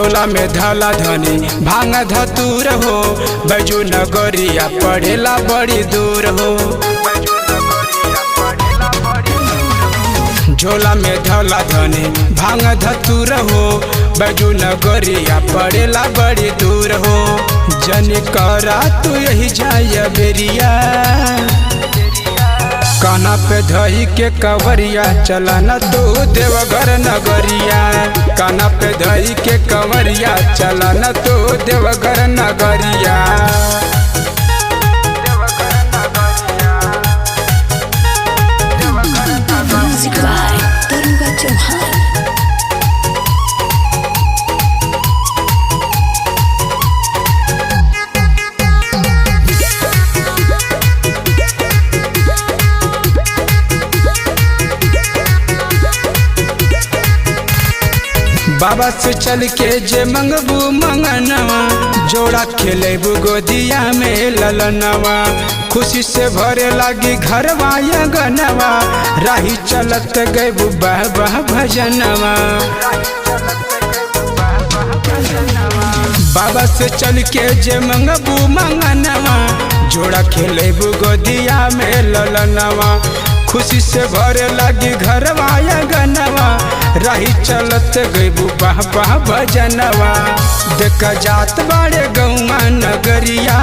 झोला में धाला धनी भांग धतूर हो, बैजू नगरिया पड़ेला बड़ी दूर हो। झोला में धाला धनी भांग धतूर हो, बैजू नगरिया पड़ेला बड़ी दूर हो। जनी करा तू यही जाय बेरिया, काना पे धई के कवरिया चलाना तू देवघर नगरिया। काना पे धई के कवरिया चलाना तू देवघर नगरिया। म्यूजिक बाय तरुण चौहान। बाबा से चल के जे मंगबू मंगनवा, जोड़ा खेलेबू गोदिया में ललनवा। खुशी से भरे लागी घरवा गनवा, राही चलत गएबू बाबा भजनवा। बाबा से चल के जे मंगबू मंगनवा, जोड़ा खेलेबू गोदिया में ललनवा। खुशी से भरे लागी घरवा गनवा, राही चलत गईबू बाबा भजनवा। देखा जात बाड़े गौमा नगरिया,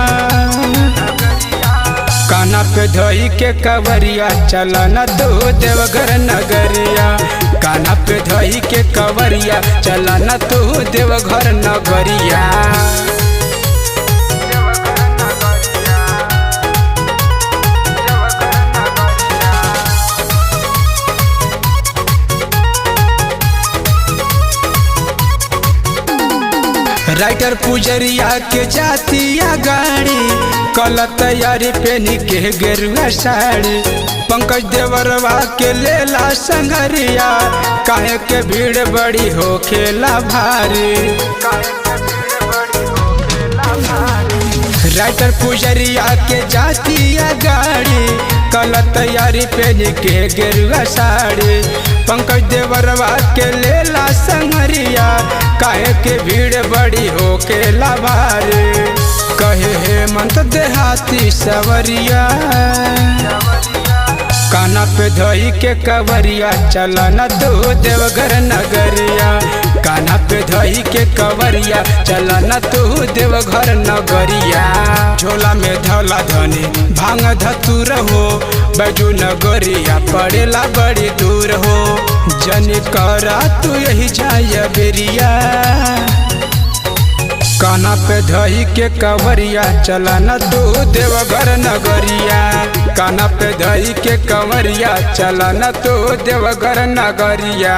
काना पे धई के कवरिया चलाना तू देवघर नगरिया। काना पे धई के कवरिया चलाना तू देवघर नगरिया। राइटर पुजरिया के जातिया गाड़ी, कल तैयारी पेनी के गेरुआ साड़ी। पंकज देवरवा के लेला संगरिया, काहे के भीड़ बड़ी हो खेला भारी। राइटर पुजरिया के जातिया गाड़ी, कल तैयारी पेनी के गेरुआ साड़ी। पंकज देवरवा के लेला संगरिया, काहे के भीड़ बड़ी हो के लाभारी। कहे हेमंत देहाती सवरिया, काना पे धई के कवरिया चलाना तू देवघर नगरिया। काना पे धई के कवरिया चलाना तू देवघर नगरिया। झोला में धला धनी भांग धतूर हो, बैजू नगरिया पड़ेला बड़ी दूर हो। जनी करा तू यही जाय बेरिया, काना पे धई के कवरिया चलाना तू देवघर नगरिया। काना पे धई के कवरिया चलाना तू देवघर नगरिया।